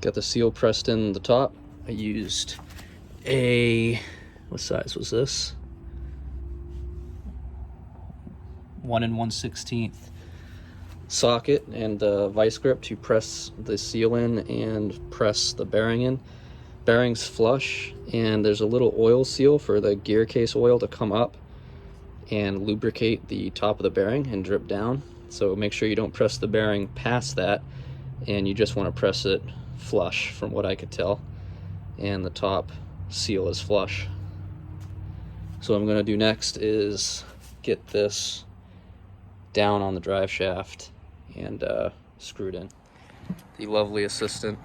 Got the seal pressed in the top. I used a, what size was this? 1 1/16 socket and vice grip to press the seal in and press the bearing in. Bearing's flush, and there's a little oil seal for the gear case oil to come up and lubricate the top of the bearing and drip down. So make sure you don't press the bearing past that, and you just want to press it flush from what I could tell, and the top seal is flush. So what I'm going to do next is get this down on the drive shaft and screwed in. The lovely assistant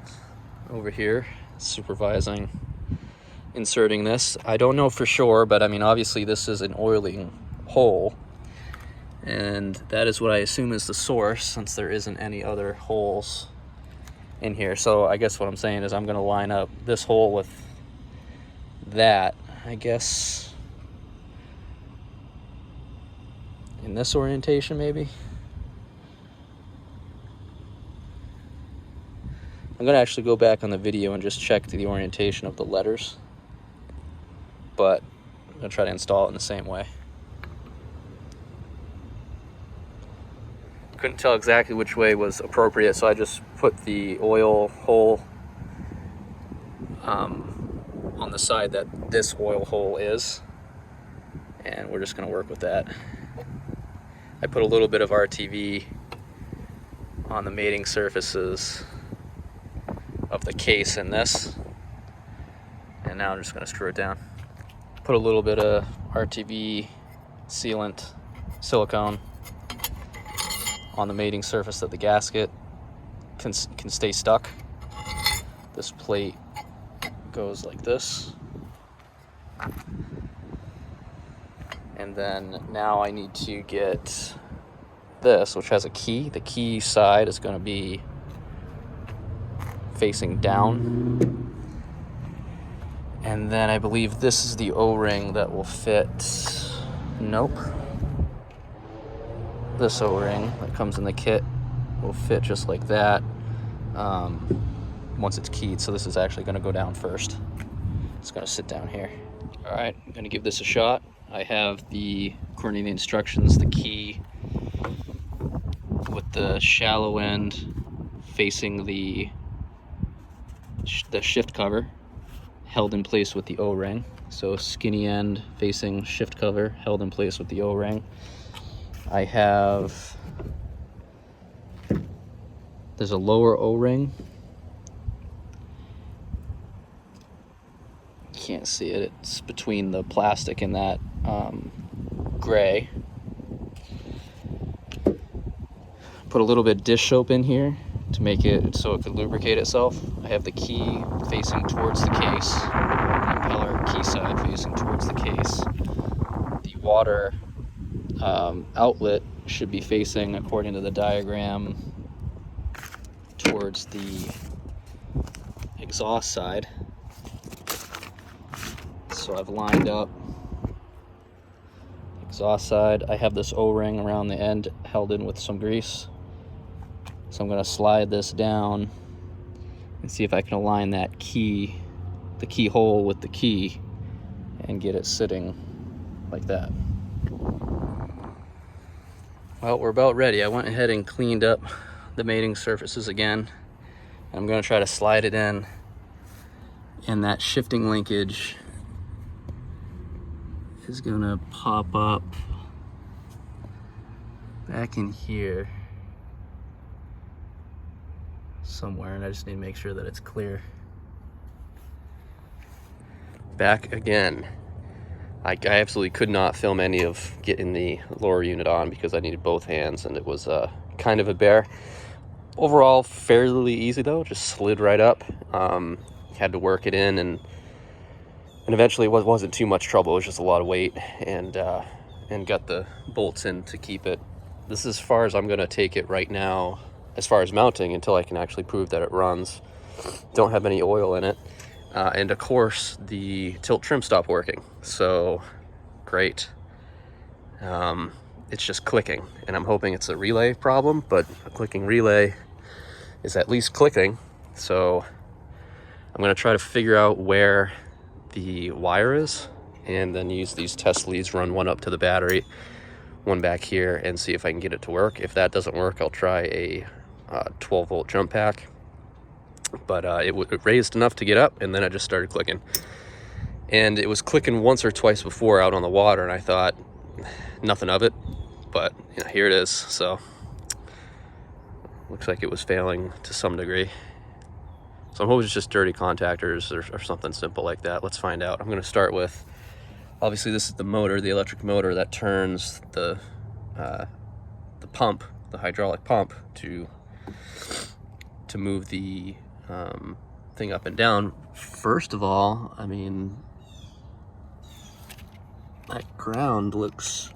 over here supervising inserting this. I don't know for sure, but I mean, obviously this is an oiling hole, and that is what I assume is the source, since there isn't any other holes in here. So I guess what I'm saying is I'm going to line up this hole with that, I guess in this orientation maybe. I'm going to actually go back on the video and just check the orientation of the letters, but I'm going to try to install it in the same way. Couldn't tell exactly which way was appropriate, so I just put the oil hole on the side that this oil hole is, and we're just going to work with that. I put a little bit of RTV on the mating surfaces of the case in this, and now I'm just going to screw it down. Put a little bit of RTV sealant silicone on the mating surface that the gasket can stay stuck. This plate goes like this, and then now I need to get this, which has a key. The key side is going to be facing down, and then I believe this is the O-ring that will fit. Nope, this O-ring that comes in the kit will fit just like that once it's keyed. So this is actually going to go down first. It's going to sit down here. All right, I'm going to give this a shot. I have according to the instructions, the key with the shallow end facing the shift cover, held in place with the O-ring. So skinny end facing shift cover, held in place with the O-ring. I have, there's a lower O-ring. Can't see it. It's between the plastic and that gray. Put a little bit of dish soap in here to make it so it could lubricate itself. I have the key facing towards the case, the impeller key side facing towards the case. The water outlet should be facing, according to the diagram, towards the exhaust side. So I've lined up exhaust side. I have this O-ring around the end held in with some grease. So I'm going to slide this down and see if I can align that key, the keyhole with the key, and get it sitting like that. Well, we're about ready. I went ahead and cleaned up the mating surfaces again. I'm going to try to slide it in, and that shifting linkage is going to pop up back in here somewhere, and I just need to make sure that it's clear. Back again. I absolutely could not film any of getting the lower unit on because I needed both hands, and it was kind of a bear. Overall, fairly easy though, just slid right up. Had to work it in, and eventually it wasn't too much trouble. It was just a lot of weight, and got the bolts in to keep it. This is as far as I'm going to take it right now as far as mounting, until I can actually prove that it runs. Don't have any oil in it. And of course, the tilt trim stopped working. So, great. It's just clicking, and I'm hoping it's a relay problem, but a clicking relay is at least clicking. So I'm gonna try to figure out where the wire is and then use these test leads, run one up to the battery, one back here, and see if I can get it to work. If that doesn't work, I'll try a 12-volt jump pack. But it raised enough to get up, and then it just started clicking. And it was clicking once or twice before out on the water, and I thought nothing of it. But you know, here it is. So looks like it was failing to some degree. So I'm hoping it's just dirty contactors or something simple like that. Let's find out. I'm going to start with, obviously this is the motor, the electric motor that turns the pump, the hydraulic pump, to move the thing up and down. First of all, I mean, that ground looks,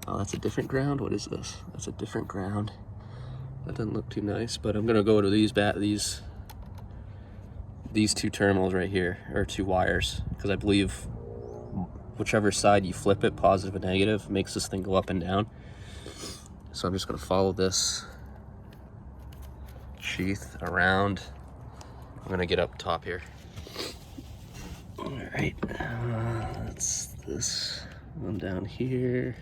oh, that's a different ground. What is this? That's a different ground. That doesn't look too nice, but I'm gonna go to these two terminals right here, or two wires, because I believe whichever side you flip it, positive and negative, makes this thing go up and down. So I'm just gonna follow this sheath around. I'm gonna get up top here. All right, that's this one down here.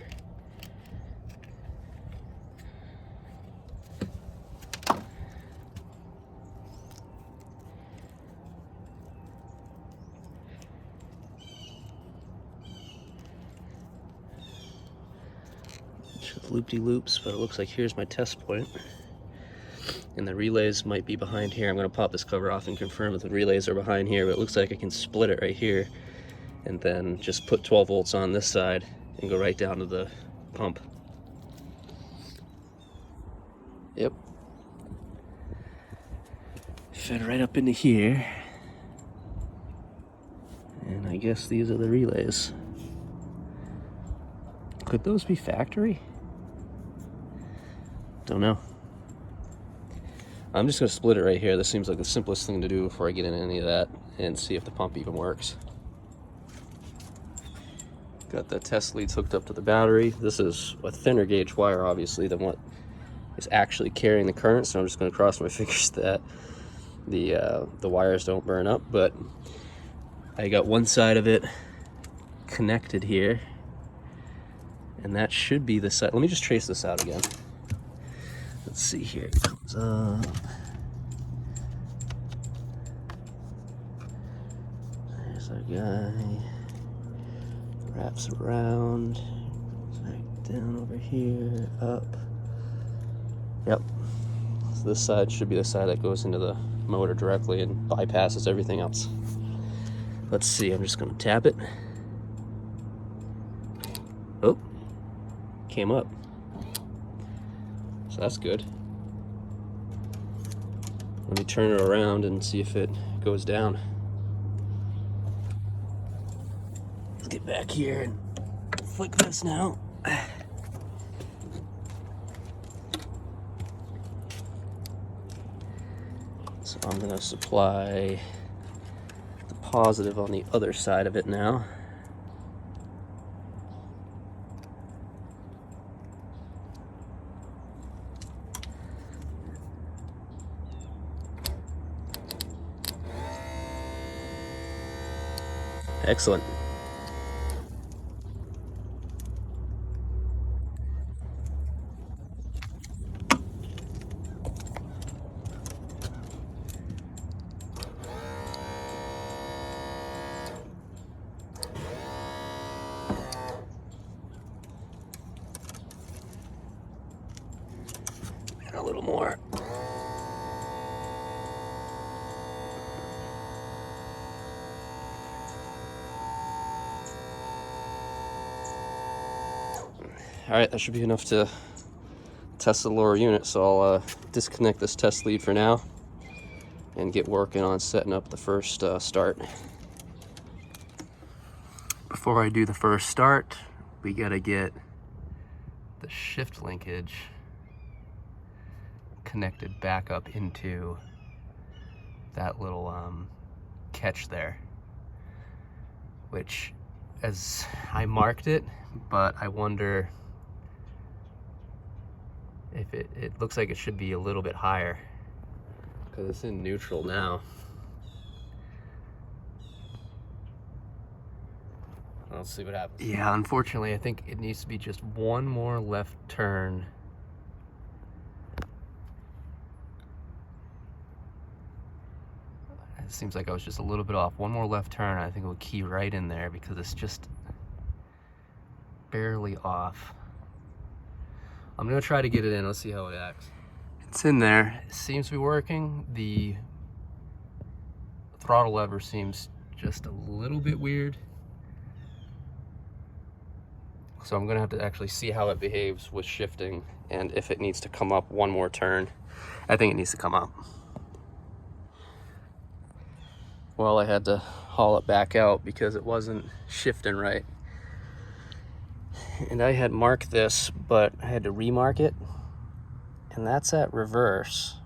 Loop-de-loops, but it looks like here's my test point, and the relays might be behind here. I'm going to pop this cover off and confirm that the relays are behind here, but it looks like I can split it right here and then just put 12 volts on this side and go right down to the pump. Yep, fed right up into here, and I guess these are the relays. Could those be factory? Don't know. I'm just gonna split it right here. This seems like the simplest thing to do before I get into any of that, and see if the pump even works. Got the test leads hooked up to the battery. This is a thinner gauge wire, obviously, than what is actually carrying the current, so I'm just gonna cross my fingers that the wires don't burn up. But I got one side of it connected here, and that should be the side. Let me just trace this out again. Let's see here. It comes up. There's our guy. Wraps around. Back down over here. Up. Yep. So this side should be the side that goes into the motor directly and bypasses everything else. Let's see. I'm just going to tap it. Oh. Came up. So that's good. Let me turn it around and see if it goes down. Let's get back here and flick this now. So I'm gonna supply the positive on the other side of it now. Excellent. And a little more. All right, that should be enough to test the lower unit, so I'll disconnect this test lead for now and get working on setting up the first start. Before I do the first start, we gotta get the shift linkage connected back up into that little catch there, which, as I marked it, but I wonder if it looks like it should be a little bit higher, because it's in neutral now. Let's see what happens. Yeah, unfortunately, I think it needs to be just one more left turn. It seems like I was just a little bit off. One more left turn, I think it will key right in there because it's just barely off. I'm gonna try to get it in. Let's see how it acts. It's in there. It seems to be working. The throttle lever seems just a little bit weird. So I'm gonna have to actually see how it behaves with shifting and if it needs to come up one more turn. I think it needs to come up. Well, I had to haul it back out because it wasn't shifting right. And I had marked this, but I had to remark it. And that's at reverse.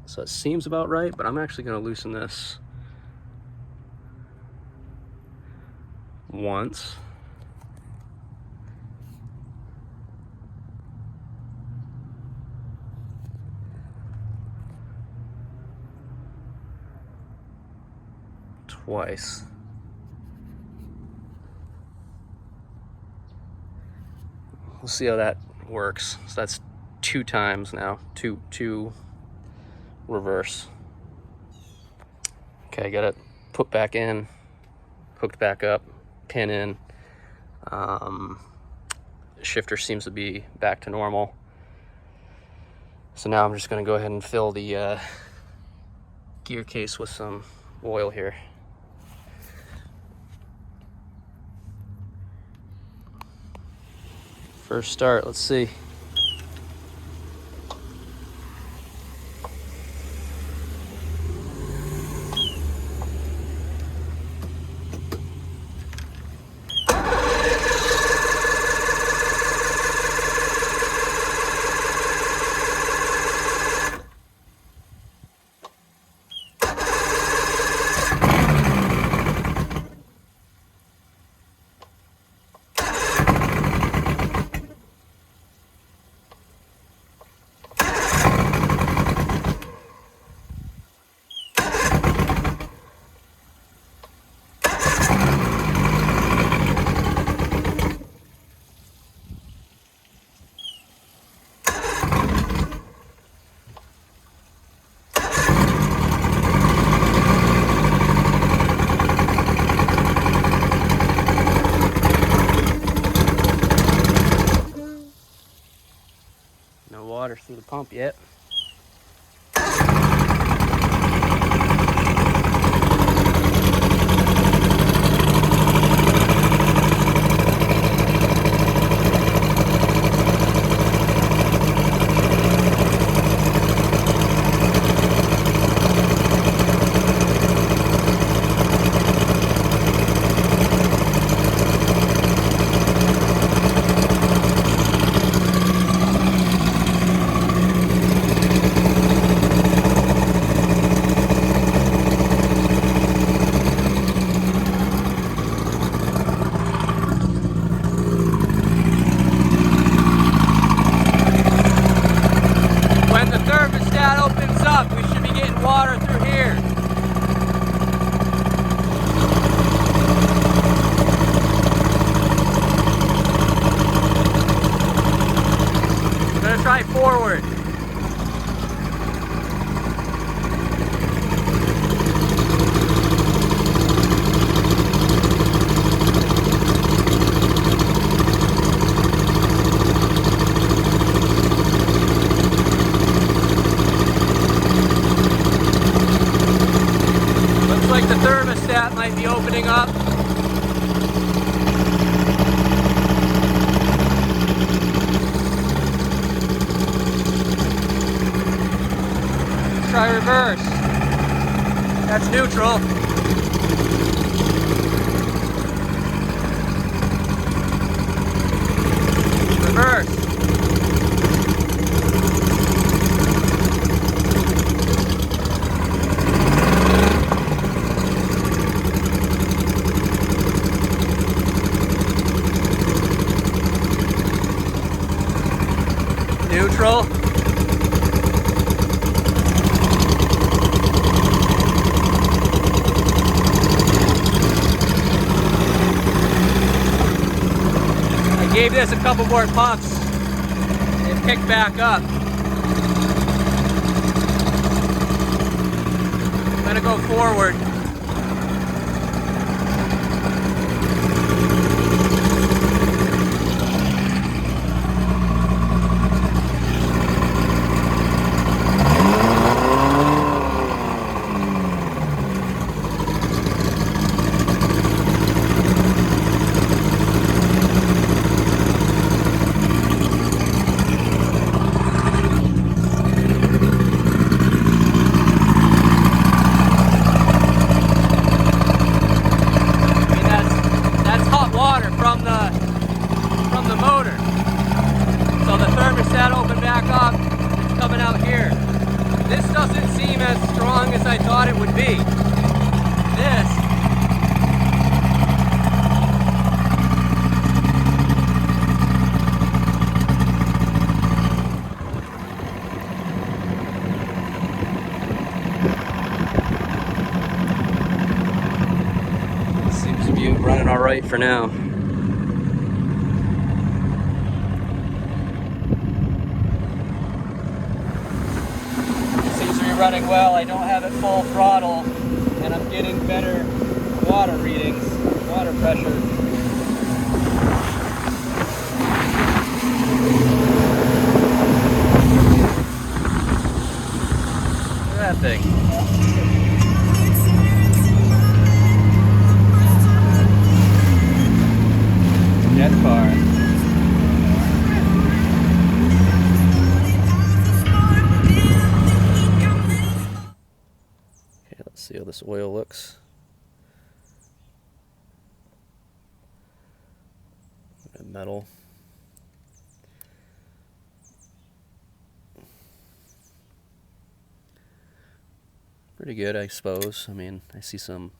So it seems about right, but I'm actually gonna loosen this once. Twice. We'll see how that works. So that's 2 times now, two reverse. Okay, got it put back in, hooked back up, pin in. Shifter seems to be back to normal. So now I'm just gonna go ahead and fill the gear case with some oil here. First start, let's see. Water through the pump yet. Water through here. I'm gonna try forward. Like the thermostat might be opening up. Let's try reverse. That's neutral. Reverse. Neutral. this a couple more pumps and pick back up. I'm gonna go forward. From the motor. So the thermostat opened back up, it's coming out here. This doesn't seem as strong as I thought it would be. This seems to be running all right for now. Running well. I don't have it full throttle and I'm getting better water readings, water pressure. Look at that thing. Jet car. See how this oil looks. Metal. Pretty good, I suppose. I mean, I see some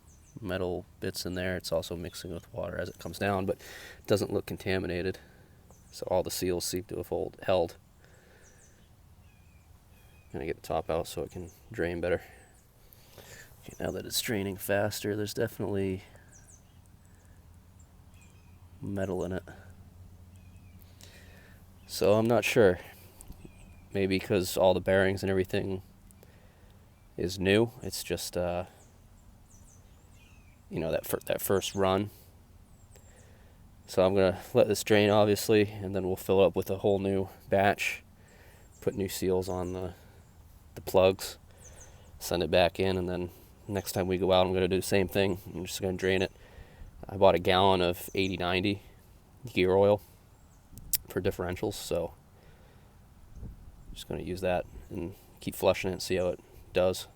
metal bits in there. It's also mixing with water as it comes down, but it doesn't look contaminated. So all the seals seem to have held. I'm gonna get the top out so it can drain better. Okay, now that it's draining faster, there's definitely metal in it. So I'm not sure. Maybe because all the bearings and everything is new. It's just, you know, that first run. So I'm gonna let this drain, obviously, and then we'll fill it up with a whole new batch. Put new seals on the plugs. Send it back in, and then next time we go out, I'm going to do the same thing. I'm just going to drain it. I bought a gallon of 80/90 gear oil for differentials, so I'm just going to use that and keep flushing it and see how it does.